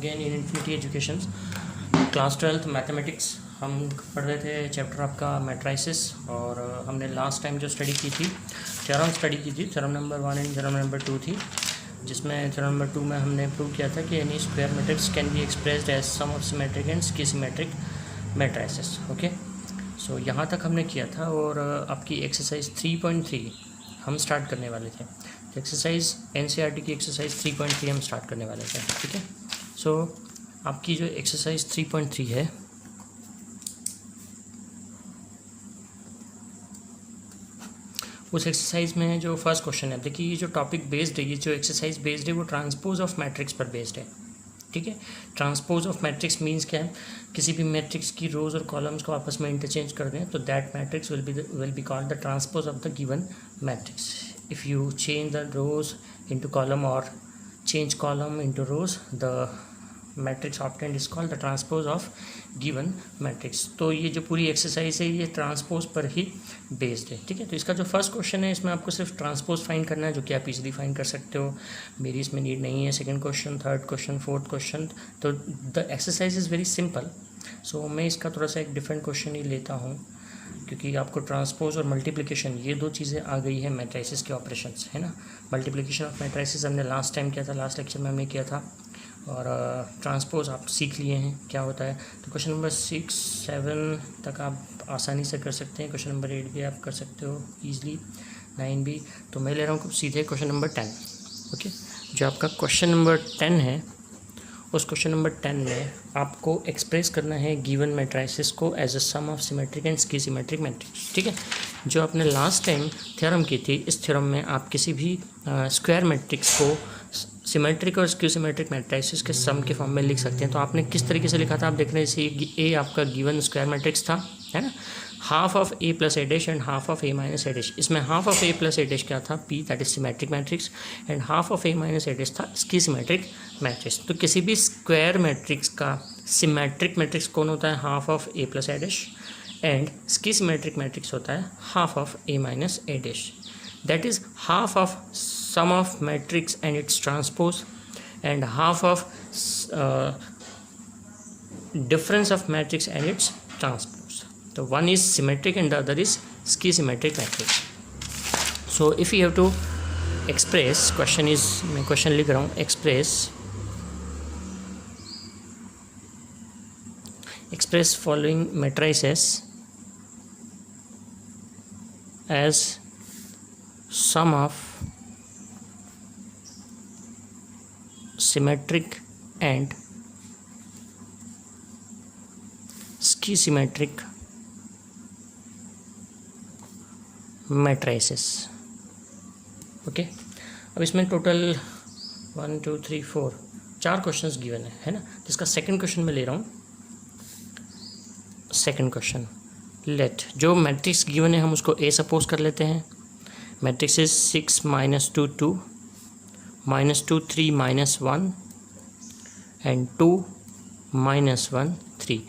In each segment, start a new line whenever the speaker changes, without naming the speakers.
Again in infinity education class 12th mathematics. हम पढ़ रहे थे चैप्टर आपका मैट्राइसिस, और हमने लास्ट टाइम जो स्टडी की थी थ्योरम स्टडी की थी, theorem number 1 and theorem number 2 थी, जिसमें थ्योरम नंबर 2 में हमने प्रूव किया था कि any square matrix can be expressed as sum of symmetric and skew symmetric matrices. Okay, so यहाँ तक हमने किया था, और आपकी एक्सरसाइज 3.3 हम स्टार्ट करने वाले थे। तो एक्सरसाइज एनसीईआरटी की एक्सरसाइज 3.3 हम स्टार्ट करने वाले थे। ठीक है, सो आपकी जो एक्सरसाइज 3.3 है उस एक्सरसाइज में जो फर्स्ट क्वेश्चन है, देखिए ये जो टॉपिक बेस्ड है, ये जो एक्सरसाइज बेस्ड है वो ट्रांसपोज ऑफ मैट्रिक्स पर बेस्ड है। ठीक है, ट्रांसपोज ऑफ मैट्रिक्स मींस क्या है, किसी भी मैट्रिक्स की रोज और कॉलम्स को आपस में इंटरचेंज कर दें तो that matrix will be called the transpose of the given matrix. If you change the rows into column और change column into rows, the matrix obtained is called the transpose of given matrix. तो ये जो पूरी exercise है ये transpose पर ही based है। ठीक है, तो इसका जो फर्स्ट क्वेश्चन है इसमें आपको सिर्फ ट्रांसपोज फाइंड करना है, जो कि आप इजीली फाइंड कर सकते हो, मेरी इसमें नीड नहीं है। Second question, third question, fourth question, तो the exercise is very simple. So मैं इसका थोड़ा सा एक डिफरेंट क्वेश्चन ही लेता हूँ, क्योंकि आपको ट्रांसपोज और मल्टीप्लिकेशन ये दो चीज़ें आ गई है मैट्राइसिस के ऑपरेशंस, है ना। मल्टीप्लिकेशन ऑफ मैट्राइसिस हमने लास्ट टाइम किया था, लास्ट लेक्चर में हमने किया था, और ट्रांसपोज आप सीख लिए हैं क्या होता है। तो क्वेश्चन नंबर 6, 7 तक आप आसानी से कर सकते हैं, क्वेश्चन नंबर 8 भी आप कर सकते हो ईजिली, 9 भी। तो मैं ले रहा हूँ सीधे क्वेश्चन नंबर 10। ओके, जो आपका क्वेश्चन नंबर 10 है, उस क्वेश्चन नंबर 10 में आपको एक्सप्रेस करना है गिवन मैट्राइसिस को as a sum of symmetric and skew symmetric matrix. ठीक है, जो आपने लास्ट टाइम थ्योरम की थी, इस थ्योरम में आप किसी भी स्क्वायर मैट्रिक्स को सिमेट्रिक और स्क्यूसिमेट्रिक मैट्राइसिस के सम के फॉर्म में लिख सकते हैं। तो आपने किस तरीके से लिखा था आप देख रहे हैं, जैसे ए आपका गिवन स्क्वायर मैट्रिक्स था, है ना, half of A plus A dash and half of A minus A dash. इसमें half of A plus A dash क्या था, P, that is symmetric matrix, and half of A minus A dash था skew symmetric matrix. तो किसी भी square matrix का symmetric matrix कौन होता है, half of A plus A dash, and skew symmetric matrix होता है half of A minus A dash. That is half of sum of matrix and its transpose, and half of difference of matrix and its transpose. So one is symmetric and the other is schisymmetric matrix. So if you have to express, question is, मैं question लिख रहा हूँ, express following matrices as sum of symmetric and schisymmetric matrices. Okay, अब इसमें total 1 2 3 4 4 questions given है ना। जिसका second question मैं ले रहा हूँ। सेकंड क्वेश्चन, लेट, जो मैट्रिक्स गिवन है हम उसको ए सपोज कर लेते हैं। Matrix is 6 -2 2 -2 3 -1 and 2 -1 3.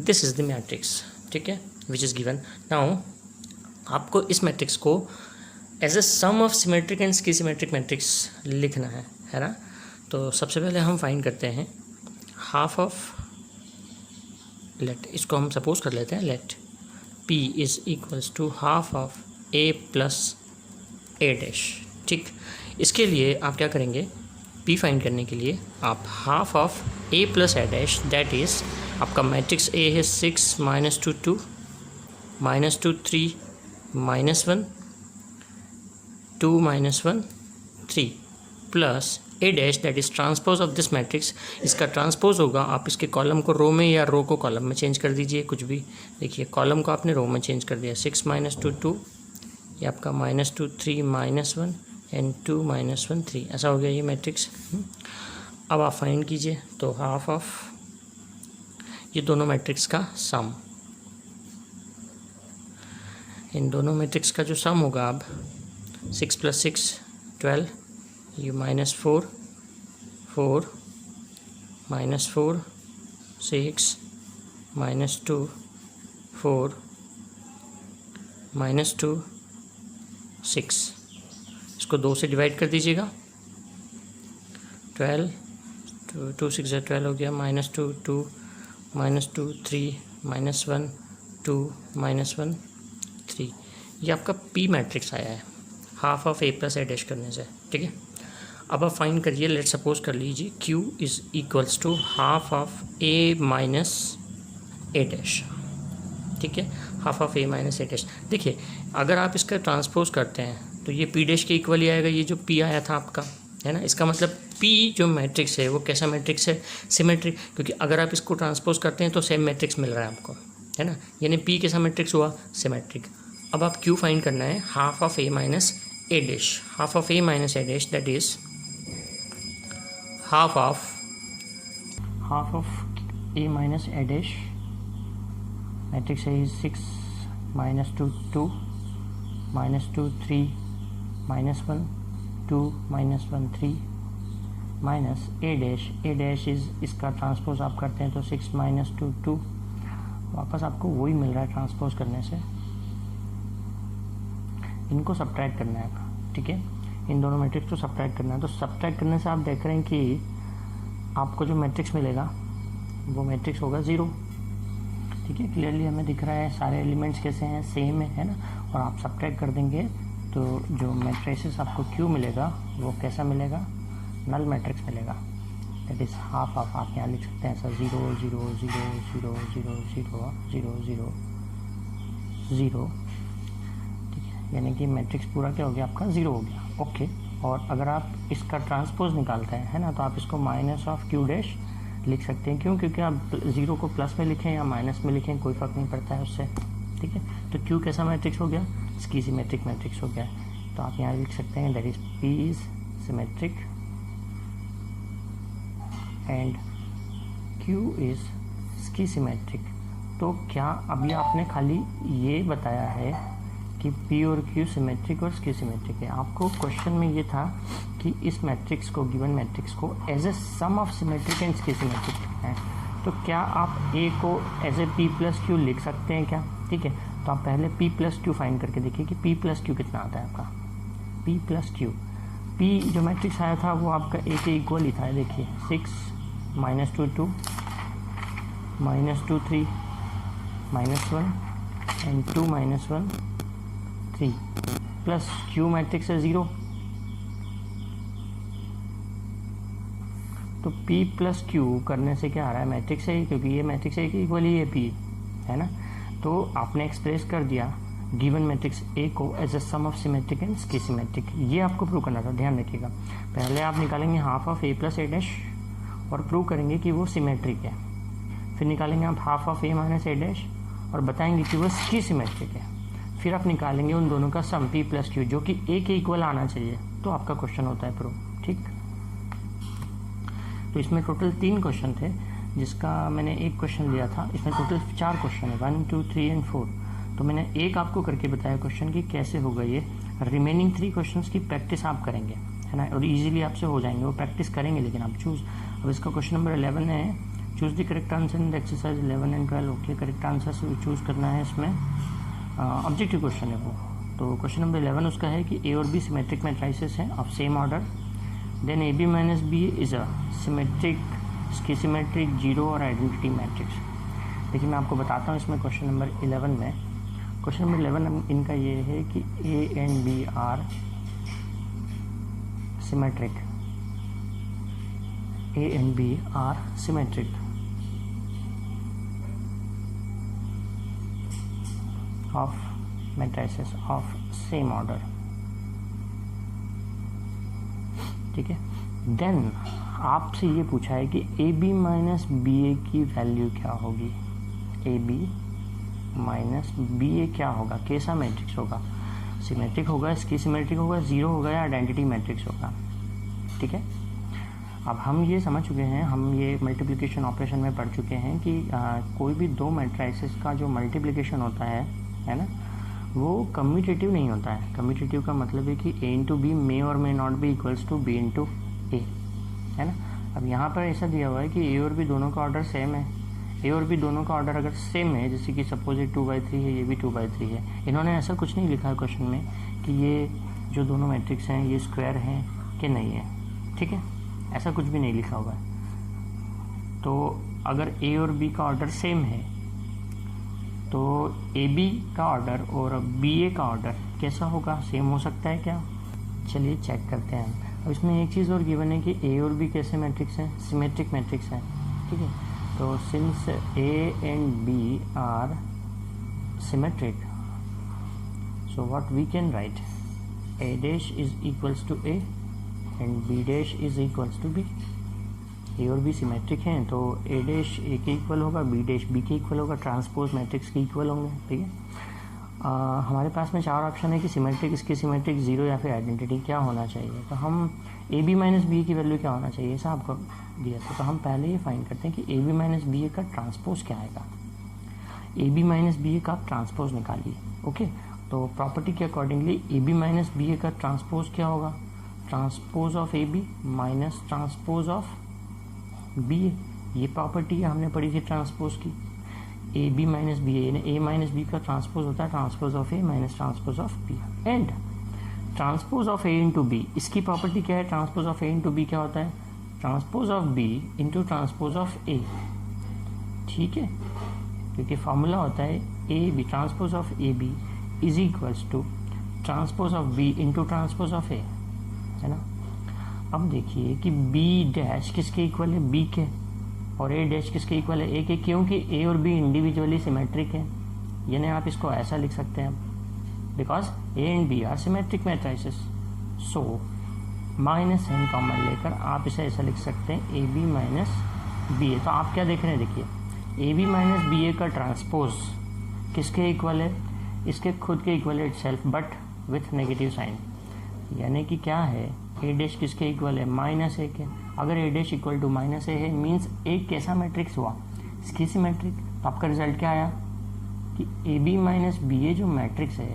This is the matrix, ठीक है, विच इज़ गिवन। नाउ आपको इस मैट्रिक्स को as a sum of symmetric and skew symmetric matrix लिखना है ना। तो सबसे पहले हम फाइंड करते हैं हाफ ऑफ, लेट, इसको हम सपोज कर लेते हैं, let p is equals to half of a plus A dash. ठीक, इसके लिए आप क्या करेंगे, p फाइंड करने के लिए आप half of a plus A dash, that is आपका मैट्रिक्स a है 6 -2 2 -2 3 -1 2 -1 3 plus A dash, that is transpose of this matrix. इसका ट्रांसपोज होगा, आप इसके कॉलम को रो में या रो को कॉलम में चेंज कर दीजिए, कुछ भी। देखिए कॉलम को आपने रो में चेंज कर दिया, 6 -2 2, ये आपका -2 3 -1 एंड 2 -1 3, ऐसा हो गया ये मैट्रिक्स। अब आप फाइंड कीजिए, तो हाफ ऑफ ये दोनों मैट्रिक्स का सम, इन दोनों मैट्रिक्स का जो सम होगा, अब 6 + 6 12, ये -4 4 -4 6 -2 4 -2 6, इसको 2 से डिवाइड कर दीजिएगा, 12 टू 6 12 हो गया, -2 2 -2 3 -1 2 -1 3। ये आपका पी मैट्रिक्स आया है half of A plus A dash करने से, ठीक है। अब आप फाइंड करिए, लेट सपोज कर लीजिए Q is equals to half of A minus A dash, ठीक है, half of A minus A dash. देखिए अगर आप इसका ट्रांसपोज करते हैं तो ये पी डैश के इक्वल ही आएगा, ये जो पी आया था आपका, है ना। इसका मतलब पी जो मैट्रिक्स है वो कैसा मैट्रिक्स है, सिमेट्रिक, क्योंकि अगर आप इसको ट्रांसपोज करते हैं तो सेम मैट्रिक्स मिल रहा है आपको, है ना। यानी पी कैसा मैट्रिक्स हुआ, सिमेट्रिक। अब आप क्यू फाइंड करना है half of A minus A dash, half of A minus A dash that is half of a minus a dash, matrix A is 6 -2 2 -2 3 -1 2 -1 3 minus a dash is इसका transpose आप करते हैं तो 6 -2 2, वापस आपको वही मिल रहा है ट्रांसपोज करने से। इनको सब्ट्रैक्ट करना है, ठीक है, इन दोनों मैट्रिक्स को सब्ट्रैक्ट करना है। तो सब्ट्रैक्ट करने से आप देख रहे हैं कि आपको जो मैट्रिक्स मिलेगा वो मैट्रिक्स होगा 0, ठीक है। क्लियरली हमें दिख रहा है सारे एलिमेंट्स कैसे हैं, सेम है ना। और आप सब्ट्रैक्ट कर देंगे तो जो मैट्रिसेस आपको क्यू मिलेगा वो कैसा मिलेगा, नल मैट्रिक्स मिलेगा, दैट इज़ हाफ ऑफ, आप यहाँ लिख सकते हैं ऐसा 0 0 0 0 0 0 0 0 0, ठीक है। यानी कि मैट्रिक्स पूरा क्या हो गया आपका, 0 हो गया, ओके। और अगर आप इसका ट्रांसपोज निकालते हैं, है ना, तो आप इसको माइनस ऑफ क्यू डैश लिख सकते हैं। क्यों, क्योंकि आप 0 को प्लस में लिखें या माइनस में लिखें कोई फ़र्क नहीं पड़ता है उससे, ठीक है। तो क्यू कैसा मैट्रिक्स हो गया, इसकी सिमेट्रिक मैट्रिक्स हो गया। तो आप यहाँ लिख सकते हैं that is P is symmetric and Q is इसकी सिमेट्रिक। तो क्या अभी आपने खाली ये बताया है कि P और Q सिमेट्रिक और स्की सिमेट्रिक है। आपको क्वेश्चन में ये था कि इस मैट्रिक्स को, गिवन मैट्रिक्स को as a sum of symmetric and skew symmetric है। तो क्या आप A को as a P plus Q लिख सकते हैं क्या, ठीक है। तो आप पहले P प्लस Q फाइंड करके देखिए कि P प्लस Q कितना आता है आपका, P प्लस Q। P जो मैट्रिक्स आया था वो आपका A के इक्वल ही था, देखिए 6 -2 2 -2 3 -1 एंड 2 -1 3 प्लस Q मैट्रिक्स है 0। तो P प्लस Q करने से क्या आ रहा है, मैट्रिक्स है, क्योंकि ये मैट्रिक्स है कि इक्वल ही है P, है ना। तो आपने एक्सप्रेस कर दिया गिवन मैट्रिक्स A को as a sum of symmetric and skew symmetric. ये आपको प्रूव करना था, ध्यान रखिएगा। पहले आप निकालेंगे half of A plus A dash और प्रूव करेंगे कि वो सिमेट्रिक है। फिर निकालेंगे आप half of A minus A dash और बताएंगे कि वो स्की सिमेट्रिक है। फिर आप निकालेंगे उन दोनों का सम P प्लस Q जो कि A के इक्वल आना चाहिए, तो आपका क्वेश्चन होता है प्रूव, ठीक। तो इसमें टोटल 3 क्वेश्चन थे, जिसका मैंने एक क्वेश्चन लिया था। इसमें टोटल 4 क्वेश्चन है, 1 2 3 एंड 4। तो मैंने एक आपको करके बताया क्वेश्चन की कैसे होगा ये। रिमेनिंग 3 क्वेश्चंस की प्रैक्टिस आप करेंगे, है ना, और इजीली आपसे हो जाएंगे, वो प्रैक्टिस करेंगे। लेकिन आप चूज़, अब इसका क्वेश्चन नंबर 11 है, choose the correct answer in the exercise 11 and 12। Okay, correct answer से चूज़ करना है इसमें, ऑब्जेक्टिव क्वेश्चन है वो। तो क्वेश्चन नंबर 11 उसका है कि A और B सिमेट्रिक मैट्रिसेस हैं of same order, then AB minus B is a symmetric, skew symmetric, zero और आइडेंटिटी मैट्रिक्स। देखिए मैं आपको बताता हूँ इसमें क्वेश्चन नंबर 11 में। क्वेश्चन नंबर 11 इनका ये है कि A and B are symmetric, A and B are symmetric of matrices of same order, ठीक है। देन आपसे ये पूछा है कि AB माइनस BA की वैल्यू क्या होगी, AB माइनस BA क्या होगा, कैसा मैट्रिक्स होगा, सिमेट्रिक होगा, इसकी सिमेट्रिक होगा, जीरो होगा या आइडेंटिटी मैट्रिक्स होगा, ठीक है। अब हम ये समझ चुके हैं, हम ये मल्टीप्लिकेशन ऑपरेशन में पढ़ चुके हैं कि कोई भी दो मैट्रिसेस का जो मल्टीप्लिकेशन होता है ना, वो कम्यूटेटिव नहीं होता है। कम्यूटेटिव का मतलब है कि A इंटू बी मे और may not be equals to B into A, है ना। अब यहाँ पर ऐसा दिया हुआ है कि A और B दोनों का ऑर्डर सेम है। A और B दोनों का ऑर्डर अगर सेम है, जैसे कि सपोज ये 2/3 है, ये भी 2/3 है, इन्होंने ऐसा कुछ नहीं लिखा है क्वेश्चन में कि ये जो दोनों मैट्रिक्स हैं ये स्क्वायर हैं कि नहीं है, ठीक है, ऐसा कुछ भी नहीं लिखा हुआ है। तो अगर ए और बी का ऑर्डर सेम है तो ए बी का ऑर्डर और बी ए का ऑर्डर कैसा होगा, सेम हो सकता है क्या? चलिए चेक करते हैं। अब इसमें एक चीज़ और गिवन है कि ए और बी कैसे मैट्रिक्स हैं, सिमेट्रिक मैट्रिक्स हैं, ठीक है। तो since A and B are symmetric, so what we can write, A dash is equals to A and B dash is equals to B. A और बी सिमेट्रिक हैं तो ए dash ए के equal होगा, B dash B के equal होगा, transpose matrix के equal होंगे, ठीक है। हमारे पास में 4 ऑप्शन है कि सिमेट्रिक, इसके सिमेट्रिक, जीरो या फिर आइडेंटिटी क्या होना चाहिए। तो हम ए बी माइनस बी ए की वैल्यू क्या होना चाहिए, ऐसा आपको दिया था। तो हम पहले ये फाइंड करते हैं कि A B minus B A का ट्रांसपोज क्या आएगा। A B minus B A का आप ट्रांसपोज निकालिए, ओके। तो प्रॉपर्टी के accordingly A B minus B A का ट्रांसपोज क्या होगा, transpose of A B minus transpose of B A. ये प्रॉपर्टी हमने पढ़ी थी ट्रांसपोज की, A B minus B A minus B का ट्रांसपोज होता है transpose of A minus transpose of B. And transpose of A into B, इसकी property क्या है, transpose of A into B क्या होता है, transpose of B into transpose of A, ठीक है। क्योंकि फॉर्मूला होता है A B, transpose of A B is equals to transpose of B into transpose of A, है ना। अब देखिए कि बी डैश किसके इक्वल है, बी के, और ए डैश किसके इक्वल है, ए के, क्योंकि ए और बी इंडिविजुअली सिमेट्रिक है। यानी आप इसको ऐसा लिख सकते हैं, because A and B are symmetric matrices, so minus sign common लेकर आप इसे ऐसा लिख सकते हैं A B minus B A. तो आप क्या देख रहे हैं, देखिए A B minus B A का ट्रांसपोज किसके इक्वल है, इसके खुद के इक्वल है itself, but with negative sign. यानी कि क्या है, ए डैश किसके इक्वल है, माइनस ए के। अगर A dash equal to minus A है मीन्स ए कैसा मैट्रिक्स हुआ, इसकी सिमेट्रिक। तो आपका रिजल्ट क्या आया कि ए बी माइनस बी ए जो मैट्रिक्स है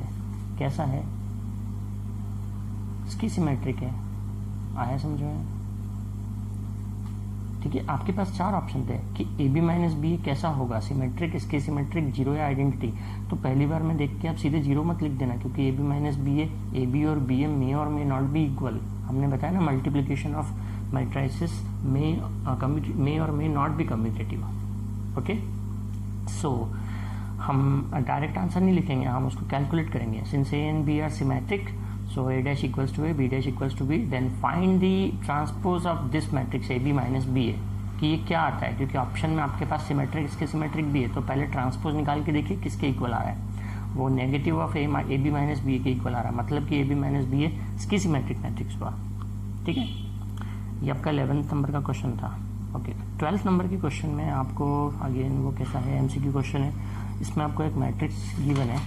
कैसा है, इसकी सिमेट्रिक है। आया समझ में, ठीक है। आपके पास 4 ऑप्शन थे कि ए बी माइनस बी ए कैसा होगा, सिमेट्रिक, इसके सिमेट्रिक, जीरो या आइडेंटिटी। तो पहली बार में देख के आप सीधे जीरो मत लिख देना, क्योंकि A B minus B A B और बी ए मे और मे नॉट बी इक्वल। हमने बताया ना, मल्टीप्लिकेशन ऑफ मैट्रिसेस मे और may not be commutative, okay. So हम डायरेक्ट आंसर नहीं लिखेंगे, हम उसको कैलकुलेट करेंगे। Since A and B are symmetric, so a dash equals to a, b dash equals to b, then find the transpose of this matrix a b minus b a। कि ये क्या आता है, क्योंकि ऑप्शन में आपके पास symmetric, इसके symmetric भी है, तो पहले ट्रांसपोज निकाल के देखिए किसके इक्वल आ रहा है। वो negative of A B minus B A के इक्वल आ रहा है, मतलब कि A B minus B A इसकी सिमेट्रिक मैट्रिक्स हुआ, ठीक है। ये आपका 11th नंबर का क्वेश्चन था, ओके। 12th नंबर के क्वेश्चन में आपको अगेन वो कैसा है, MCQ क्वेश्चन है। इसमें आपको एक मैट्रिक्स गिवन है,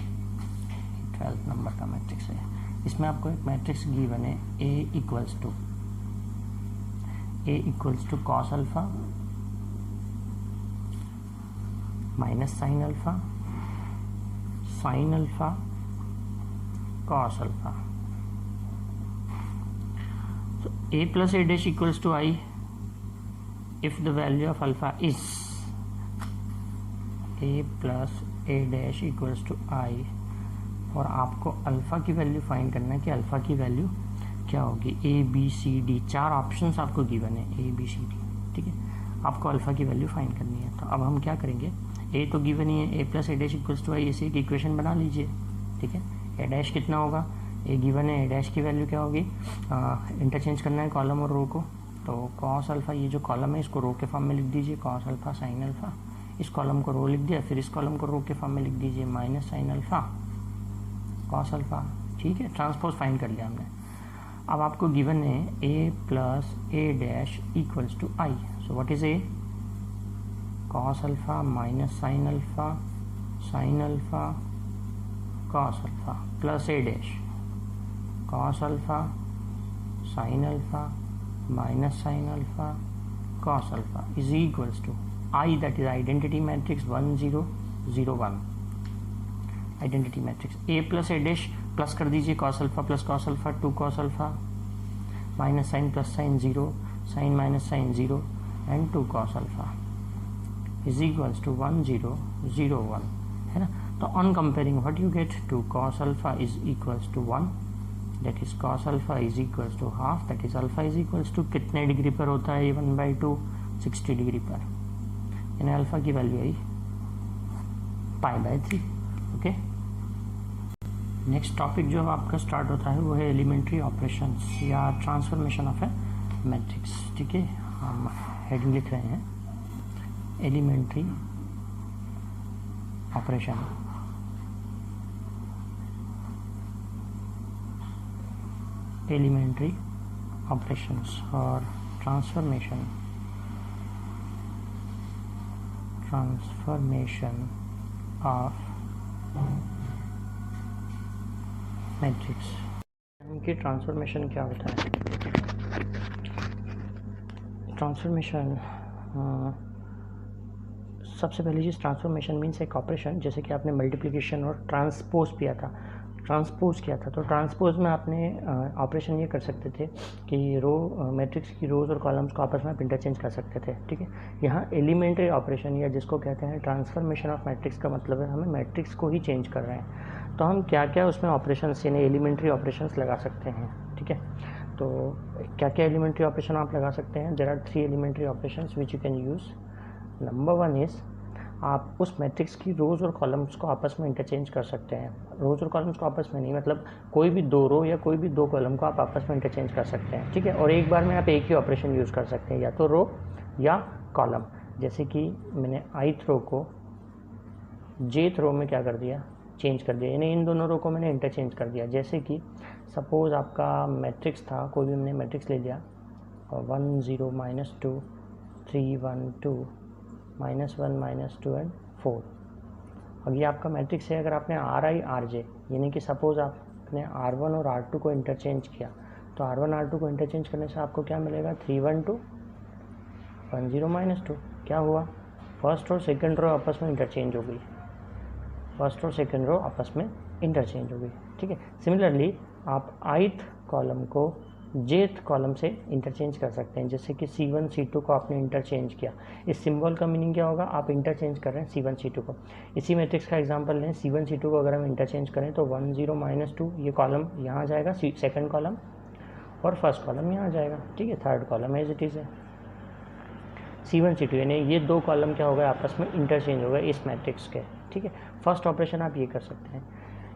12th नंबर का मैट्रिक्स है। इसमें आपको एक मैट्रिक्स गिवन है, A equals to cos alpha minus sine alpha cos alpha. So a plus a dash equals to I if the value of alpha is a plus a dash equals to I, और आपको alpha की value find करना है कि alpha की value क्या होगी। A B C D 4 options आपको गिवन है, ए बी सी डी, ठीक है। आपको अल्फ़ा की वैल्यू फाइंड करनी है। तो अब हम क्या करेंगे, ए तो गिवन ही है, A plus A dash equals to I, ऐसे एक इक्वेशन बना लीजिए, ठीक है। ए डैश कितना होगा, ए गिवन है, ए डैश की वैल्यू क्या होगी, इंटरचेंज करना है कॉलम और रो को। तो कॉस अल्फ़ा, ये जो कॉलम है इसको रो के फॉर्म में लिख दीजिए, कॉस अल्फ़ा साइन अल्फ़ा। इस कॉलम को रो लिख दिया, फिर इस कॉलम को रो के फॉर्म में लिख दीजिए, minus sine alpha cos alpha, ठीक है। ट्रांसपोज फाइंड कर लिया हमने। अब आपको गिवन है A plus A dash equals to I, so what is A, cos alpha minus sine alpha cos alpha plus A dash cos alpha sine alpha minus sine alpha cos alpha is equals to I, that is identity matrix 1 0 0 1, identity matrix. A plus A dash plus कर दीजिए, cos alpha plus cos alpha 2 cos alpha, minus sine plus sine 0, sine minus sign 0 and 2 cos alpha is equals to 1 0 0 1, है ना। तो on comparing what you get, 2 cos alpha is equals to 1, that is cos alpha is equals to half, that is alpha is equals to कितने degree पर होता है ये 1/2, 60 degree पर, यानी अल्फ़ा की वैल्यू आई π/3। ओके, नेक्स्ट टॉपिक जो आपका स्टार्ट होता है वो है एलिमेंट्री ऑपरेशंस या ट्रांसफॉर्मेशन ऑफ ए मैट्रिक्स। ठीक है, हम हेडिंग लिख रहे हैं एलिमेंट्री ऑपरेशन। एलिमेंट्री ऑपरेशंस और ट्रांसफॉर्मेशन ऑफ मैट्रिक्स। इनकी ट्रांसफॉर्मेशन क्या होता है? ट्रांसफॉर्मेशन सबसे पहली चीज़, ट्रांसफॉर्मेशन मीन्स एक ऑपरेशन, जैसे कि आपने मल्टीप्लिकेशन और ट्रांसपोज किया था, तो ट्रांसपोज में आपने ऑपरेशन ये कर सकते थे कि मैट्रिक्स की रोज़ और कॉलम्स को आपस में आप इंटरचेंज कर सकते थे। ठीक है, यहाँ एलिमेंट्री ऑपरेशन या जिसको कहते हैं ट्रांसफॉर्मेशन ऑफ मैट्रिक्स का मतलब है हमें मैट्रिक्स को ही चेंज कर रहे हैं। तो हम क्या क्या उसमें ऑपरेशंस यानी एलिमेंट्री ऑपरेशंस लगा सकते हैं। ठीक है, तो क्या क्या एलिमेंट्री ऑपरेशन आप लगा सकते हैं? There are 3 elementary operations which you can use. Number 1 is, आप उस मैट्रिक्स की रोज़ और कॉलम्स को आपस में इंटरचेंज कर सकते हैं। रोज़ और कॉलम्स को आपस में नहीं, मतलब कोई भी 2 रो या कोई भी 2 कॉलम को आप आपस में इंटरचेंज कर सकते हैं। ठीक है, और एक बार में आप एक ही ऑपरेशन यूज़ कर सकते हैं, या तो रो या कॉलम। जैसे कि मैंने ith रो को jth रो में क्या कर दिया, चेंज कर दिया, यानी इन दोनों रो को मैंने इंटरचेंज कर दिया। जैसे कि सपोज़ आपका मैट्रिक्स था, कोई भी हमने मैट्रिक्स ले लिया, 1 0 -2 3 1 2 -1 -2 एंड 4। अब ये आपका मैट्रिक्स है। अगर आपने Ri Rj यानी कि सपोज़ आपने R1 और R2 को इंटरचेंज किया, तो R1 R2 को इंटरचेंज करने से आपको क्या मिलेगा? 3 1 2 1 0 -2। क्या हुआ? फर्स्ट और सेकंड रो आपस में इंटरचेंज हो गई, ठीक है। सिमिलरली आप ith कॉलम को jth कॉलम से इंटरचेंज कर सकते हैं। जैसे कि C1 C2 को आपने इंटरचेंज किया, इस सिंबल का मीनिंग क्या होगा? आप इंटरचेंज कर रहे हैं C1 C2 को। इसी मैट्रिक्स का एग्जांपल लें, C1 C2 को अगर हम इंटरचेंज करें तो 1 0 -2 ये कॉलम यहाँ आ जाएगा, सेकंड कॉलम, और फर्स्ट कॉलम यहाँ आ जाएगा। ठीक है, third column as it is है। C1 C2 यानी ये 2 कॉलम क्या हो गए? आपस में इंटरचेंज हो गए इस मैट्रिक्स के। ठीक है, फर्स्ट ऑपरेशन आप ये कर सकते हैं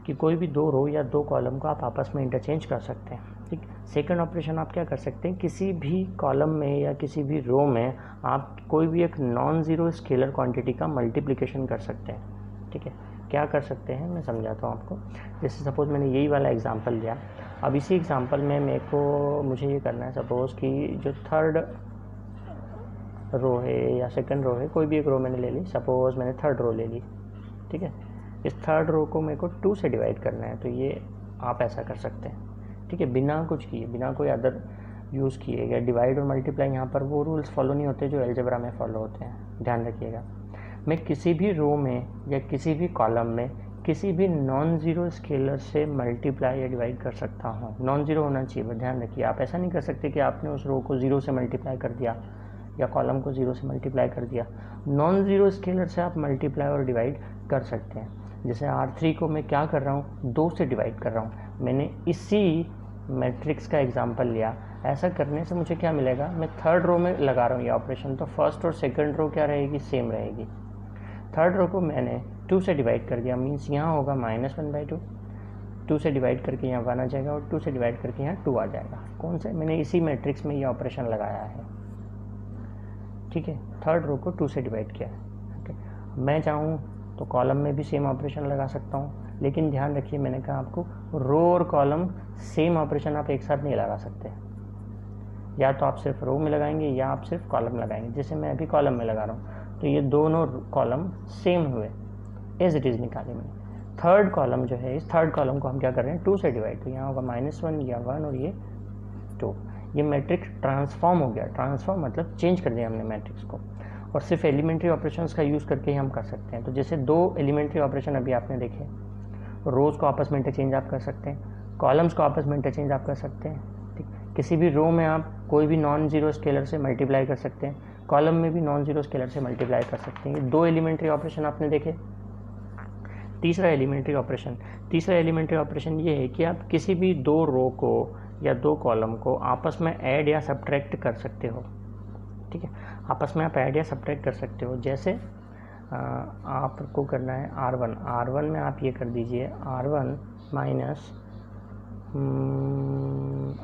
कि कोई भी 2 रो या 2 कॉलम को आप आपस में इंटरचेंज कर सकते हैं। ठीक, सेकंड ऑपरेशन आप क्या कर सकते हैं? किसी भी कॉलम में या किसी भी रो में आप कोई भी एक नॉन ज़ीरो स्केलर क्वांटिटी का मल्टीप्लिकेशन कर सकते हैं। ठीक है, क्या कर सकते हैं मैं समझाता हूँ आपको। जैसे सपोज़ मैंने यही वाला एग्जांपल लिया, अब इसी एग्जांपल में मुझे ये करना है, सपोज़ कि जो थर्ड रो है या सेकंड रो है, कोई भी एक रो मैंने ले ली, सपोज़ मैंने थर्ड रो ले ली। ठीक है, इस थर्ड रो को मेरे को 2 से डिवाइड करना है, तो ये आप ऐसा कर सकते हैं। ठीक है, बिना कुछ किए, बिना कोई अदर यूज़ किए गया। डिवाइड और मल्टीप्लाई यहाँ पर वो रूल्स फॉलो नहीं होते जो अलजेब्रा में फॉलो होते हैं, ध्यान रखिएगा। मैं किसी भी रो में या किसी भी कॉलम में किसी भी नॉन ज़ीरो स्केलर से मल्टीप्लाई या डिवाइड कर सकता हूँ। नॉन ज़ीरो होना चाहिए, बस ध्यान रखिए। आप ऐसा नहीं कर सकते कि आपने उस रो को 0 से मल्टीप्लाई कर दिया या कॉलम को 0 से मल्टीप्लाई कर दिया। नॉन ज़ीरो स्केलर से आप मल्टीप्लाई और डिवाइड कर सकते हैं। जैसे R3 को मैं क्या कर रहा हूँ? 2 से डिवाइड कर रहा हूँ। मैंने इसी मैट्रिक्स का एग्जांपल लिया। ऐसा करने से मुझे क्या मिलेगा? मैं थर्ड रो में लगा रहा हूँ ये ऑपरेशन, तो फर्स्ट और सेकंड रो क्या रहेगी? सेम रहेगी। थर्ड रो को मैंने 2 से डिवाइड कर दिया, मीन्स यहाँ होगा -1/2। 2 से डिवाइड करके यहाँ 1 आ जाएगा और 2 से डिवाइड करके यहाँ 2 आ जाएगा। कौन से? मैंने इसी मैट्रिक्स में ये ऑपरेशन लगाया है। ठीक है, थर्ड रो को 2 से डिवाइड किया है। ओके, मैं चाहूँ तो कॉलम में भी सेम ऑपरेशन लगा सकता हूँ, लेकिन ध्यान रखिए मैंने कहा आपको रो और कॉलम सेम ऑपरेशन आप एक साथ नहीं लगा सकते। या तो आप सिर्फ रो में लगाएंगे या आप सिर्फ कॉलम लगाएंगे। जैसे मैं अभी कॉलम में लगा रहा हूँ, तो ये दोनों कॉलम सेम हुए, एज इट इज़ निकाले मैंने। थर्ड कॉलम जो है, इस थर्ड कॉलम को हम क्या कर रहे हैं? 2 से डिवाइड, तो यहाँ होगा -1 या 1 और ये 2। ये मैट्रिक्स ट्रांसफॉर्म हो गया। ट्रांसफॉर्म मतलब चेंज कर दिया हमने मैट्रिक्स को, और सिर्फ एलिमेंट्री ऑपरेशंस का यूज़ करके ही हम कर सकते हैं। तो जैसे 2 एलिमेंट्री ऑपरेशन अभी आपने देखे, रोज़ को आपस में इंटरचेंज आप कर सकते हैं, कॉलम्स को आपस में इंटरचेंज आप कर सकते हैं। ठीक, किसी भी रो में आप कोई भी नॉन ज़ीरो स्केलर से मल्टीप्लाई कर सकते हैं, कॉलम में भी नॉन ज़ीरो स्केलर से मल्टीप्लाई कर सकते हैं। ये 2 एलिमेंट्री ऑपरेशन आपने देखे। तीसरा एलिमेंट्री ऑपरेशन ये है कि आप किसी भी 2 रो को या 2 कॉलम को आपस में ऐड या सब्ट्रैक्ट कर सकते हो। ठीक है, आपस में आप ऐड या सब्ट्रैक्ट कर सकते हो। जैसे आपको करना है R1 में आप ये कर दीजिए R1 माइनस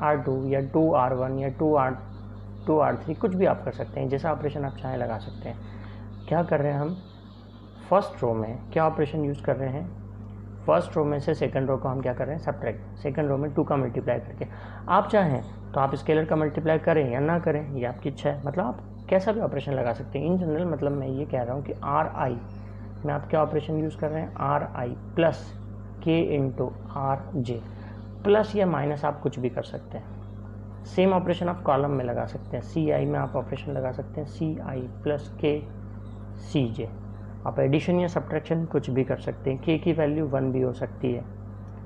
R2 या 2R1 या 2R3 कुछ भी आप कर सकते हैं, जैसा ऑपरेशन आप चाहें लगा सकते हैं। क्या कर रहे हैं हम फर्स्ट रो में, क्या ऑपरेशन यूज़ कर रहे हैं, फर्स्ट रो में से सेकंड रो को हम क्या कर रहे हैं सब्ट्रैक्ट, सेकंड रो में 2 का मल्टीप्लाई करके। आप चाहें तो आप स्केलर का मल्टीप्लाई करें या ना करें, ये आपकी इच्छा है, मतलब आप कैसा भी ऑपरेशन लगा सकते हैं। इन जनरल मतलब मैं ये कह रहा हूँ कि RI में आप क्या ऑपरेशन यूज़ कर रहे हैं, RI plus K into RJ, plus या माइनस आप कुछ भी कर सकते हैं। सेम ऑपरेशन आप कॉलम में लगा सकते हैं, CI में आप ऑपरेशन लगा सकते हैं CI प्लस K CJ। आप एडिशन या सब्ट्रैक्शन कुछ भी कर सकते हैं। K की वैल्यू 1 भी हो सकती है,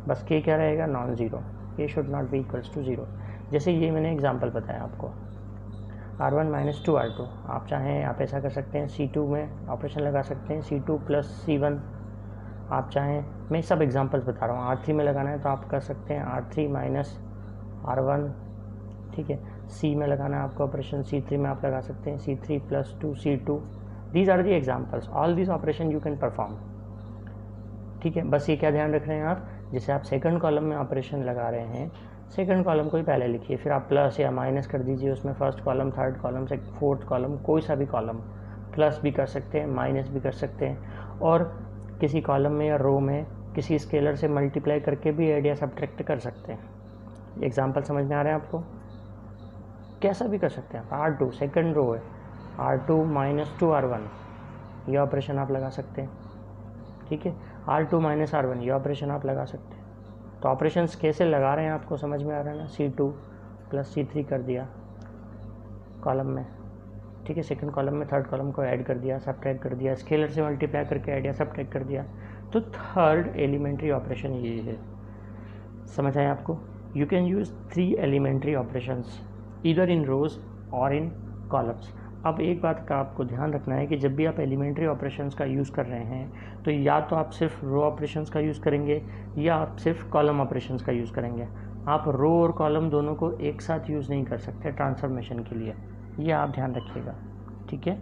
बस K क्या रहेगा, non zero, K should not be equals to 0। जैसे ये मैंने एग्जांपल बताया आपको, R1 माइनस 2R2, आप चाहें आप ऐसा कर सकते हैं, C2 में ऑपरेशन लगा सकते हैं C2 प्लस C1। आप चाहें, मैं सब एग्जांपल्स बता रहा हूँ, R3 में लगाना है तो आप कर सकते हैं R3 माइनस R1, ठीक है। C में लगाना है आपको ऑपरेशन, C3 में आप लगा सकते हैं C3 plus 2C2। These are the examples, all this operation you can perform, ठीक है। बस ये क्या ध्यान रख रहे हैं आप, जैसे आप सेकंड कॉलम में ऑपरेशन लगा रहे हैं, सेकंड कॉलम को ही पहले लिखिए, फिर आप प्लस या माइनस कर दीजिए उसमें, फर्स्ट कॉलम, थर्ड कॉलम से फोर्थ कॉलम, कोई सा भी कॉलम, प्लस भी कर सकते हैं, माइनस भी कर सकते हैं, और किसी कॉलम में या रो में किसी स्केलर से मल्टीप्लाई करके भी ऐड या सब्ट्रैक्ट कर सकते हैं। एग्जाम्पल समझ में आ रहे हैं आपको, कैसा भी कर सकते हैं आप। R2 सेकंड रो है, R2 माइनस 2R1, ये ऑपरेशन आप लगा सकते हैं, ठीक है। R2 माइनस R1, ये ऑपरेशन आप लगा सकते हैं। तो ऑपरेशंस कैसे लगा रहे हैं आपको समझ में आ रहा है ना। C2 प्लस C3 कर दिया कॉलम में, ठीक है, सेकंड कॉलम में थर्ड कॉलम को ऐड कर दिया, सब्ट्रैक्ट कर दिया, स्केलर से मल्टीप्लाई करके ऐड या सब्ट्रैक्ट कर दिया। तो थर्ड एलिमेंट्री ऑपरेशन ये है, समझ आए आपको। You can use 3 elementary operations either in rows और इन कॉलम्स। अब एक बात का आपको ध्यान रखना है कि जब भी आप एलिमेंट्री ऑपरेशंस का यूज़ कर रहे हैं तो या तो आप सिर्फ रो ऑपरेशंस का यूज़ करेंगे या आप सिर्फ कॉलम ऑपरेशंस का यूज़ करेंगे। आप रो और कॉलम दोनों को एक साथ यूज़ नहीं कर सकते ट्रांसफॉर्मेशन के लिए, ये आप ध्यान रखिएगा, ठीक है।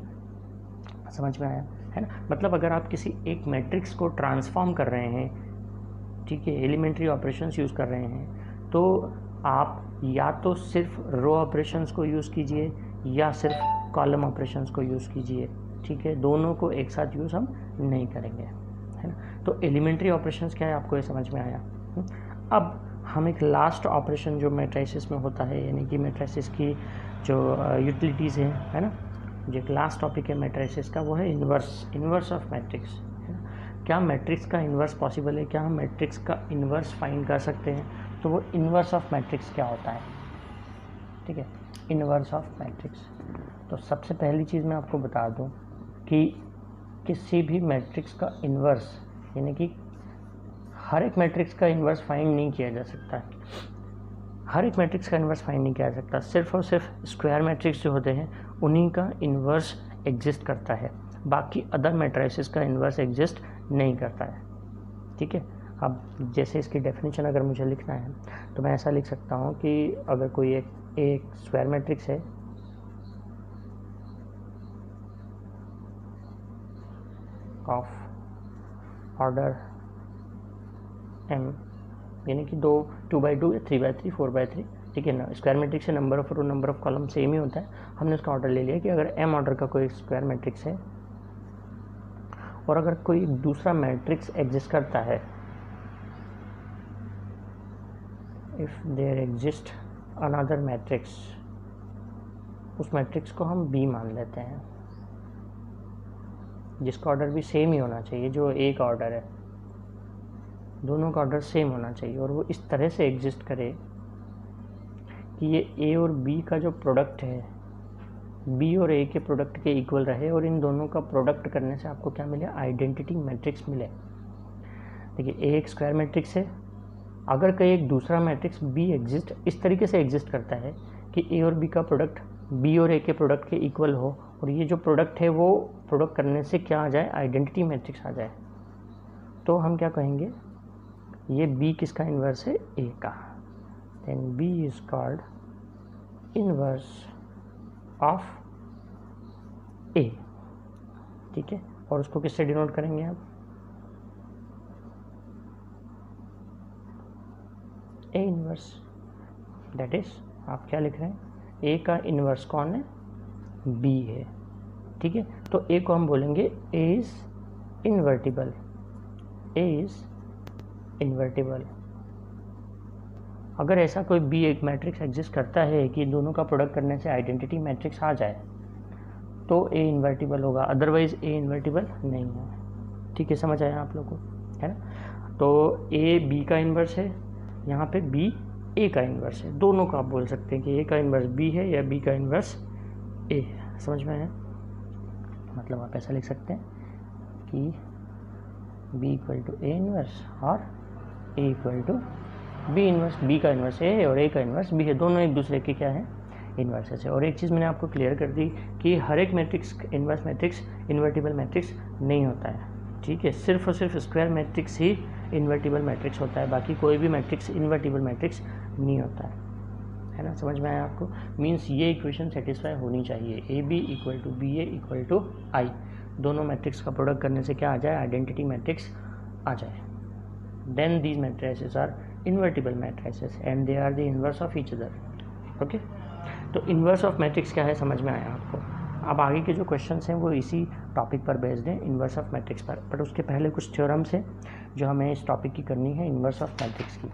समझ में आया है ना। मतलब अगर आप किसी एक मैट्रिक्स को ट्रांसफॉर्म कर रहे हैं, ठीक है, एलिमेंट्री ऑपरेशंस यूज़ कर रहे हैं, तो आप या तो सिर्फ रो ऑपरेशंस को यूज़ कीजिए या सिर्फ कॉलम ऑपरेशंस को यूज़ कीजिए, ठीक है। दोनों को एक साथ यूज़ हम नहीं करेंगे, है ना। तो एलिमेंट्री ऑपरेशंस क्या है आपको ये समझ में आया। अब हम एक लास्ट ऑपरेशन जो मैट्रिसेस में होता है, यानी कि मैट्रिसेस की जो यूटिलिटीज़ हैं, है ना, जो एक लास्ट टॉपिक है मैट्रिसेस का, वो है इन्वर्स ऑफ मैट्रिक्स, है ना। क्या मैट्रिक्स का इन्वर्स पॉसिबल है, क्या हम मैट्रिक्स का इन्वर्स फाइंड कर सकते हैं। तो वो इन्वर्स ऑफ मैट्रिक्स क्या होता है, ठीक है, इन्वर्स ऑफ मैट्रिक्स। तो सबसे पहली चीज़ मैं आपको बता दूं कि किसी भी मैट्रिक्स का इन्वर्स, यानी कि हर एक मैट्रिक्स का इन्वर्स फाइंड नहीं किया जा सकता है, हर एक मैट्रिक्स का इन्वर्स फाइंड नहीं किया जा सकता। सिर्फ और सिर्फ स्क्वायर मैट्रिक्स जो होते हैं उन्हीं का इन्वर्स एग्जिस्ट करता है, बाकी अदर मैट्रिसेस का इन्वर्स एग्जिस्ट नहीं करता है, ठीक है। अब जैसे इसकी डेफिनेशन अगर मुझे लिखना है तो मैं ऐसा लिख सकता हूँ कि अगर कोई एक स्क्वायर मैट्रिक्स है ऑफ ऑर्डर m, यानी कि 2x2 या 3x3 4x3, ठीक है ना। स्क्वायर मैट्रिक्स से number of row number of column same ही होता है, हमने उसका ऑर्डर ले लिया कि अगर m ऑर्डर का कोई स्क्वायर मैट्रिक्स है और अगर कोई दूसरा मैट्रिक्स एग्जिस्ट करता है, if there exist another matrix, उस मैट्रिक्स को हम B मान लेते हैं, जिसका ऑर्डर भी सेम ही होना चाहिए, जो एक ऑर्डर है, दोनों का ऑर्डर सेम होना चाहिए, और वो इस तरह से एग्जिस्ट करे कि ये A और B का जो प्रोडक्ट है B और A के प्रोडक्ट के इक्वल रहे, और इन दोनों का प्रोडक्ट करने से आपको क्या मिले, आइडेंटिटी मैट्रिक्स मिले। देखिए A एक स्क्वायर मैट्रिक्स है, अगर कहीं एक दूसरा मैट्रिक्स B एग्जिस्ट इस तरीके से एग्जिस्ट करता है कि A और B का प्रोडक्ट B और A के प्रोडक्ट के इक्वल हो, और ये जो प्रोडक्ट है वो प्रोडक्ट करने से क्या आ जाए, आइडेंटिटी मैट्रिक्स आ जाए, तो हम क्या कहेंगे, ये B किसका इन्वर्स है, A का, then B is called inverse of A, ठीक है, और उसको किससे डिनोट करेंगे आप, ए इनवर्स, दैट इज आप क्या लिख रहे हैं, ए का इनवर्स कौन है, बी है, ठीक है। तो ए को हम बोलेंगे A is invertible, A is invertible. अगर ऐसा कोई बी एक मैट्रिक्स एग्जिस्ट करता है कि दोनों का प्रोडक्ट करने से आइडेंटिटी मैट्रिक्स आ जाए तो ए इन्वर्टिबल होगा, अदरवाइज ए इन्वर्टिबल नहीं है, ठीक है, समझ आया आप लोग को, है ना। तो ए बी का इन्वर्स है, यहाँ पे बी ए का इन्वर्स है, दोनों का आप बोल सकते हैं कि ए का इन्वर्स बी है या बी का इन्वर्स ए है, समझ में आया। मतलब आप ऐसा लिख सकते हैं कि B equal to A inverse और A equal to B inverse, B का इन्वर्स ए है और ए का इन्वर्स बी है, दोनों एक दूसरे के क्या है, इन्वर्सेस है। और एक चीज़ मैंने आपको क्लियर कर दी कि हर एक matrix inverse matrix invertible matrix नहीं होता है, ठीक है, सिर्फ और सिर्फ स्क्वायर मैट्रिक्स ही इन्वर्टिबल मैट्रिक्स होता है, बाकी कोई भी मैट्रिक्स इन्वर्टिबल मैट्रिक्स नहीं होता है ना, समझ में आया आपको। मीन्स ये इक्वेशन सेटिस्फाई होनी चाहिए, A B equal to B A equal to I, दोनों मैट्रिक्स का प्रोडक्ट करने से क्या आ जाए, आइडेंटिटी मैट्रिक्स आ जाए। Then these matrices are invertible matrices and they are the inverse of each other, okay. तो इन्वर्स ऑफ मैट्रिक्स क्या है समझ में आया आपको। अब आगे के जो क्वेश्चंस हैं वो इसी टॉपिक पर बेस्ड हैं, इन्वर्स ऑफ मैट्रिक्स पर, बट उसके पहले कुछ थ्योरम्स हैं जो हमें इस टॉपिक की करनी है, इन्वर्स ऑफ मैट्रिक्स की।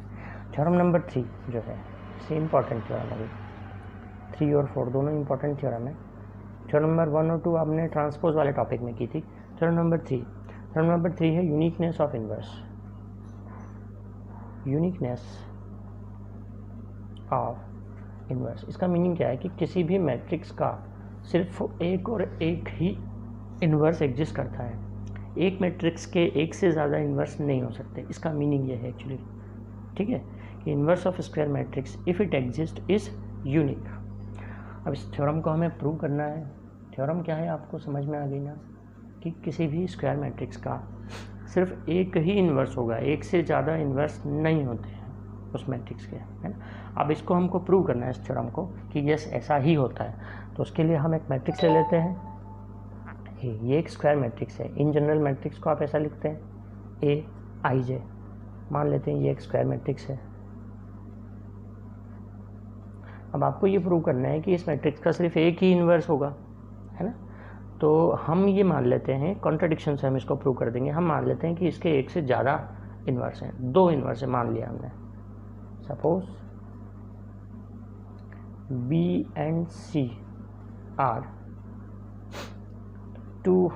थ्योरम नंबर 3 जो है से इम्पॉर्टेंट थ्योरम है, 3 और 4 दोनों इम्पॉर्टेंट थ्योरम है। थ्योरम नंबर 1 और 2 आपने ट्रांसपोज वाले टॉपिक में की थी। थ्योरम नंबर 3 है uniqueness of inverse, uniqueness of inverse. इसका मीनिंग क्या है कि किसी भी मैट्रिक्स का सिर्फ एक और एक ही इन्वर्स एग्जिस्ट करता है, एक मैट्रिक्स के एक से ज़्यादा इन्वर्स नहीं हो सकते, इसका मीनिंग ये है एक्चुअली, ठीक है, कि inverse of square matrix if it exist is unique. अब इस थ्योरम को हमें प्रूव करना है। थ्योरम क्या है आपको समझ में आ गई ना, कि किसी भी स्क्वायर मैट्रिक्स का सिर्फ एक ही इन्वर्स होगा, एक से ज़्यादा इन्वर्स नहीं होते हैं उस मैट्रिक्स के, है ना। अब इसको हमको प्रूव करना है इस थ्योरम को कि यस ऐसा ही होता है। तो उसके लिए हम एक मैट्रिक्स ले लेते हैं, ये एक स्क्वायर मैट्रिक्स है। इन जनरल मैट्रिक्स को आप ऐसा लिखते हैं ए आई जे, मान लेते हैं ये एक स्क्वायर मैट्रिक्स है। अब आपको ये प्रूव करना है कि इस मैट्रिक्स का सिर्फ एक ही इन्वर्स होगा, है ना। तो हम ये मान लेते हैं, कॉन्ट्राडिक्शन से हम इसको प्रूव कर देंगे। हम मान लेते हैं कि इसके एक से ज़्यादा इन्वर्स हैं, 2 इन्वर्स है मान लिया हमने। Suppose B and C are 2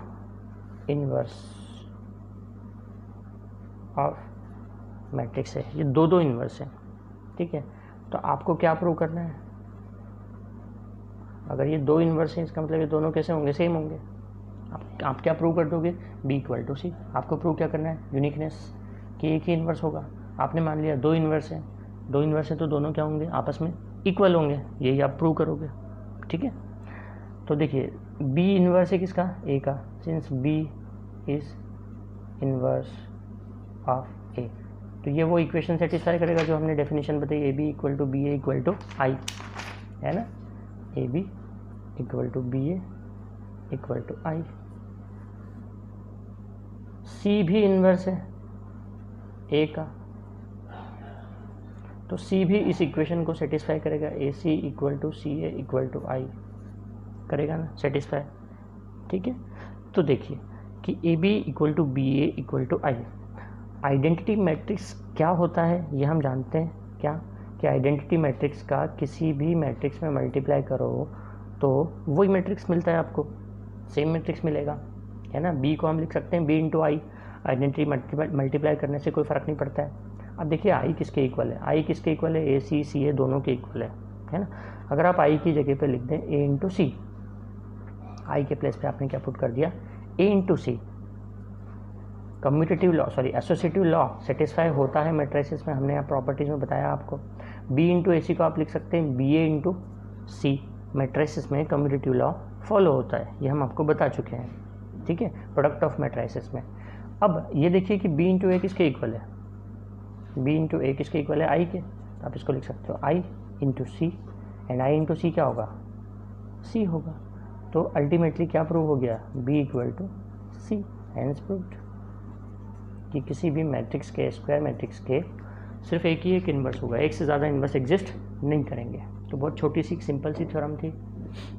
inverse of matrix है, ये 2 इन्वर्स हैं, ठीक है। तो आपको क्या प्रूव करना है, अगर ये 2 इन्वर्स हैं इसका मतलब ये दोनों कैसे होंगे, सेम होंगे। आप क्या प्रूव कर दोगे, B इक्वल टू सी। आपको प्रूव क्या करना है, यूनिकनेस, कि एक ही इन्वर्स होगा। आपने मान लिया 2 इन्वर्स हैं, 2 इन्वर्स हैं तो दोनों क्या होंगे, आपस में इक्वल होंगे, यही आप प्रूव करोगे, ठीक है। तो देखिए B इन्वर्स है किसका, A का, since B is inverse of A, तो ये वो इक्वेशन सेटिस्फाई करेगा जो हमने डेफिनेशन बताई, A B equal to B A equal to I, है ना, A B equal to B A equal to I. C भी इन्वर्स है ए का, तो सी भी इस इक्वेशन को सेटिस्फाई करेगा, A C equal to C A equal to I करेगा ना, सेटिस्फाई, ठीक है। तो देखिए कि A B equal to B A equal to I. Identity matrix क्या होता है ये हम जानते हैं, क्या कि आइडेंटिटी मैट्रिक्स का किसी भी मैट्रिक्स में मल्टीप्लाई करो तो वही मैट्रिक्स मिलता है आपको, सेम मैट्रिक्स मिलेगा, है ना। बी को हम लिख सकते हैं बी इंटू आई, आइडेंटिटी मल्टीप्लाई करने से कोई फ़र्क नहीं पड़ता है। अब देखिए आई किसके इक्वल है, आई किसके इक्वल है, ए सी सी ए दोनों के इक्वल है ना। अगर आप आई की जगह पे लिख दें ए इंटू सी, आई के प्लेस पे आपने क्या पुट कर दिया, A into C, commutative law associative law satisfy होता है मैट्रिसेस में, हमने यहाँ प्रॉपर्टीज़ में बताया आपको। बी इंटू ए सी को आप लिख सकते हैं बी ए इंटू सी, मैट्रिसेस में कम्यूटेटिव लॉ फॉलो होता है, ये हम आपको बता चुके हैं, ठीक है, प्रोडक्ट ऑफ मैट्रिसेस में। अब ये देखिए कि बी इंटू ए किसके इक्वल है, बी इंटू ए किसके इक्वल है, आई के, तो आप इसको लिख सकते हो I into C, and I into C क्या होगा, सी होगा। तो अल्टीमेटली क्या प्रूव हो गया, B equal to C, hence proved कि किसी भी मैट्रिक्स के, स्क्वायर मैट्रिक्स के सिर्फ एक ही एक इन्वर्स होगा, एक से ज़्यादा इन्वर्स एग्जिस्ट नहीं करेंगे। तो बहुत छोटी सी सिंपल सी थ्योरम थी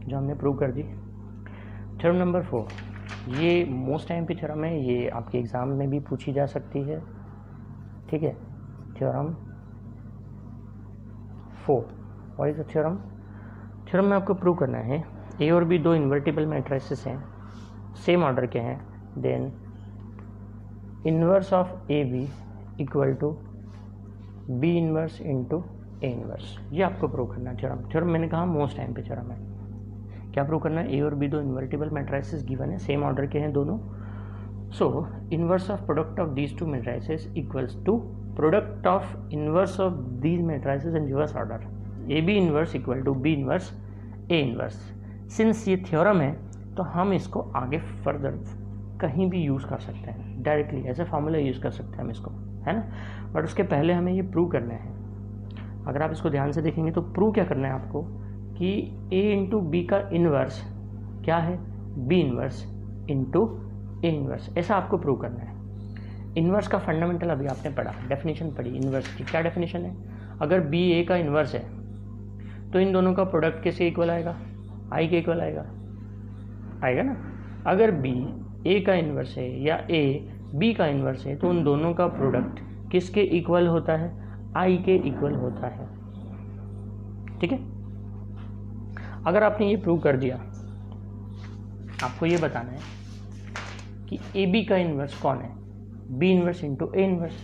जो हमने प्रूव कर दी। थ्योरम नंबर 4, ये मोस्ट टाइम की थ्योरम है, ये आपके एग्ज़ाम में भी पूछी जा सकती है, ठीक है। Theorem 4, what is the theorem? Theorem में आपको प्रूव करना है ए और बी दो इन्वर्टिबल मैट्रिसेस हैं, सेम ऑर्डर के हैं, then inverse of A B equal to B inverse into A inverse. ये आपको प्रूव करना है थ्योरम। थ्योरम मैंने कहा मोस्ट टाइम पे थ्योरम है। क्या प्रूव करना है? ए और बी दो इन्वर्टिबल मैट्रिसेस गिवन है, सेम ऑर्डर के हैं दोनों। So inverse of product of these two matrices equals to product of inverse of these matrices in reverse order, A B inverse equal to B inverse A inverse. Since ये theorem है तो हम इसको आगे further कहीं भी use कर सकते हैं, directly as a formula use कर सकते हैं हम इसको, है ना। बट उसके पहले हमें ये प्रूव करना है। अगर आप इसको ध्यान से देखेंगे तो प्रूव क्या करना है आपको कि ए इंटू बी का इन्वर्स क्या है, B inverse into A inverse, ऐसा आपको प्रूव करना है। इन्वर्स का फंडामेंटल अभी आपने पढ़ा, डेफिनेशन पढ़ी इन्वर्स की। क्या डेफिनेशन है? अगर बी ए का इन्वर्स है तो इन दोनों का प्रोडक्ट किसके इक्वल आएगा? आई के इक्वल आएगा ना। अगर बी ए का इन्वर्स है या ए बी का इन्वर्स है तो उन दोनों का प्रोडक्ट किसके इक्वल होता है? आई के इक्वल होता है, ठीक है। अगर आपने ये प्रूव कर दिया, आपको ये बताना है कि ए बी का इन्वर्स कौन है, B inverse into A inverse,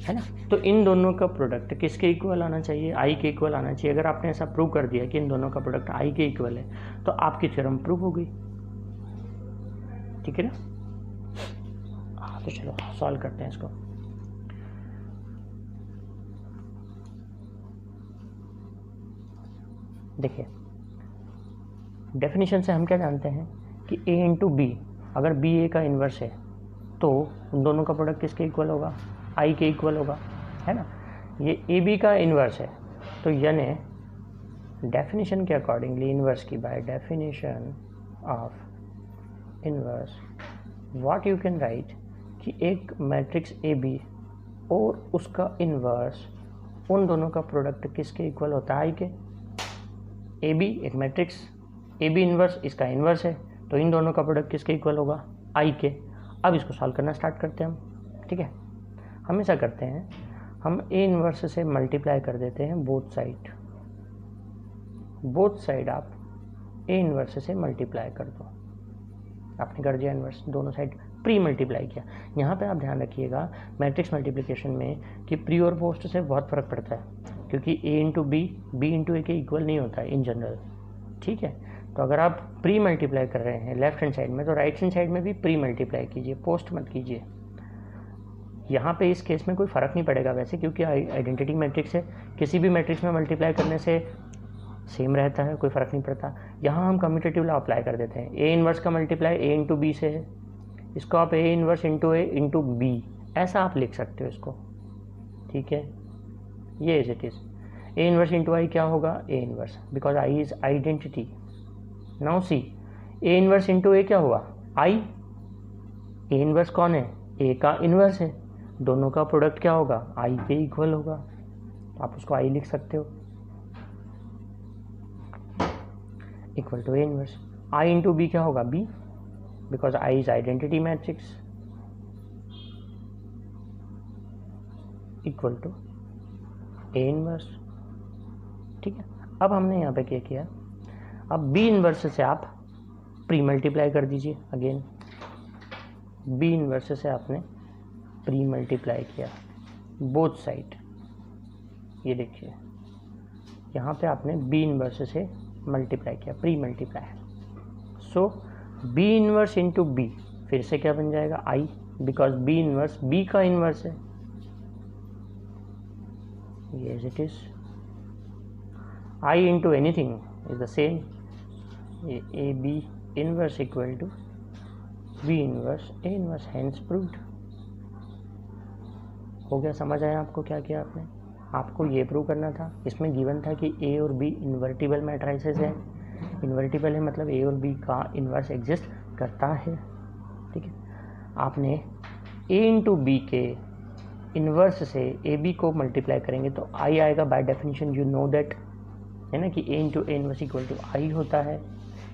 है ना। तो इन दोनों का प्रोडक्ट किसके इक्वल आना चाहिए? आई के इक्वल आना चाहिए। अगर आपने ऐसा प्रूव कर दिया कि इन दोनों का प्रोडक्ट आई के इक्वल है तो आपकी थ्योरम प्रूव हो गई, ठीक है ना। हाँ तो चलो सॉल्व करते हैं इसको। देखिए डेफिनेशन से हम क्या जानते हैं कि a इंटू बी, अगर बी ए का इन्वर्स है तो उन दोनों का प्रोडक्ट किसके इक्वल होगा? आई के इक्वल होगा, है ना। ये ए बी का इन्वर्स है तो यानी डेफिनेशन के अकॉर्डिंगली इन्वर्स की, by definition of inverse what you can write कि एक मैट्रिक्स ए बी और उसका इन्वर्स, उन दोनों का प्रोडक्ट किसके इक्वल होता है? आई के। ए बी एक मैट्रिक्स, ए बी इन्वर्स इसका इन्वर्स है तो इन दोनों का प्रोडक्ट किसके इक्वल होगा? आई के। अब इसको सॉल्व करना स्टार्ट करते हैं हम, ठीक है। हम ऐसा करते हैं, हम ए इन्वर्स से मल्टीप्लाई कर देते हैं बोथ साइड। बोथ साइड आप ए इन्वर्स से मल्टीप्लाई कर दो। आपने कर दिया इन्वर्स, दोनों साइड प्री मल्टीप्लाई किया। यहाँ पे आप ध्यान रखिएगा मैट्रिक्स मल्टीप्लिकेशन में कि प्री और पोस्ट से बहुत फ़र्क पड़ता है, क्योंकि ए इंटू बी, बी इंटू ए के इक्वल नहीं होता है इन जनरल, ठीक है। तो अगर आप प्री मल्टीप्लाई कर रहे हैं लेफ्ट हैंड साइड में तो राइट हैंड साइड में भी प्री मल्टीप्लाई कीजिए, पोस्ट मत कीजिए। यहाँ पे इस केस में कोई फ़र्क नहीं पड़ेगा वैसे, क्योंकि आइडेंटिटी मैट्रिक्स है, किसी भी मैट्रिक्स में मल्टीप्लाई करने से सेम रहता है, कोई फ़र्क नहीं पड़ता। यहाँ हम कम्यूटेटिव लॉ अप्लाई कर देते हैं। ए इन्वर्स का मल्टीप्लाई ए इंटू बी से है, इसको आप A inverse into A into B ऐसा आप लिख सकते हो इसको, ठीक है। ये as it is A inverse into I क्या होगा? A inverse, because I is identity. Now see A inverse into A क्या हुआ? आई। ए इन्वर्स कौन है? ए का इन्वर्स है, दोनों का प्रोडक्ट क्या होगा? आई के इक्वल होगा, तो आप उसको आई लिख सकते हो, equal to A inverse. I into B क्या होगा? B, because I is identity matrix, equal to A inverse, ठीक है। अब हमने यहाँ पे क्या किया, अब बी इन्वर्स से आप प्री मल्टीप्लाई कर दीजिए अगेन। बी इन्वर्स से आपने प्री मल्टीप्लाई किया बोथ साइड, ये देखिए यहाँ पे आपने बी इन्वर्स से मल्टीप्लाई किया, प्री मल्टीप्लाई। सो बी इन्वर्स इंटू बी फिर से क्या बन जाएगा? आई, बिकॉज बी इन्वर्स बी का इन्वर्स है, yes it is। I into anything is the same, a b inverse equal to b inverse a inverse, hence proved। हो गया? समझ आया आपको क्या किया आपने? आपको ये प्रूव करना था, इसमें गिवन था कि ए और बी इन्वर्टिबल मैट्रिसेस हैं, इन्वर्टिबल है मतलब ए और बी का इन्वर्स एग्जिस्ट करता है, ठीक है। आपने ए इंटू बी के इन्वर्स से ए बी को मल्टीप्लाई करेंगे तो आई आएगा, by definition you know that, है ना, कि A into A inverse equal to I होता है।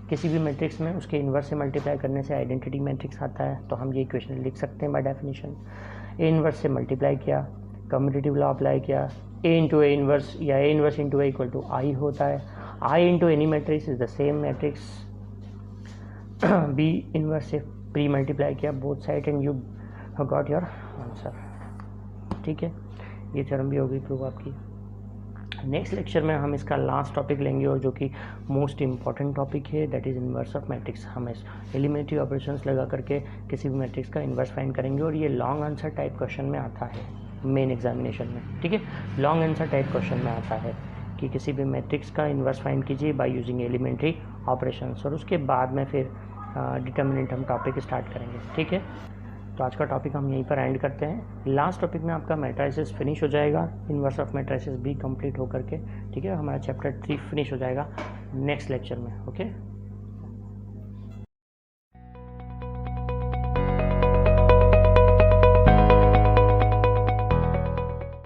किसी भी मैट्रिक्स में उसके इन्वर्स से मल्टीप्लाई करने से आइडेंटिटी मैट्रिक्स आता है, तो हम ये इक्वेशन लिख सकते हैं बाय डेफिनेशन। ए इन्वर्स से मल्टीप्लाई किया, कम्यूटेटिव लॉ अप्लाई किया, ए इंटू ए इन्वर्स या A inverse into A equal to I होता है। I into any matrix is the same matrix, B inverse से प्री मल्टीप्लाई किया both side and you got your answer, ठीक है। ये theorem भी होगी प्रूव आपकी। नेक्स्ट लेक्चर में हम इसका लास्ट टॉपिक लेंगे और जो कि मोस्ट इम्पॉर्टेंट टॉपिक है, that is inverse of matrix. हम एलिमेंट्री ऑपरेशंस लगा करके किसी भी मैट्रिक्स का इन्वर्स फाइंड करेंगे और ये लॉन्ग आंसर टाइप क्वेश्चन में आता है मेन एग्जामिनेशन में, ठीक है। लॉन्ग आंसर टाइप क्वेश्चन में आता है कि किसी भी मैट्रिक्स का इन्वर्स फाइंड कीजिए बाय यूजिंग एलिमेंट्री ऑपरेशंस, और उसके बाद में फिर डिटर्मिनेंट हम टॉपिक स्टार्ट करेंगे, ठीक है। तो आज का टॉपिक हम यहीं पर एंड करते हैं। लास्ट टॉपिक में आपका मैट्रिसेस फिनिश हो जाएगा, इन्वर्स ऑफ मैट्रिसेस भी कंप्लीट होकर के, ठीक है। हमारा चैप्टर 3 फिनिश हो जाएगा नेक्स्ट लेक्चर में, ओके।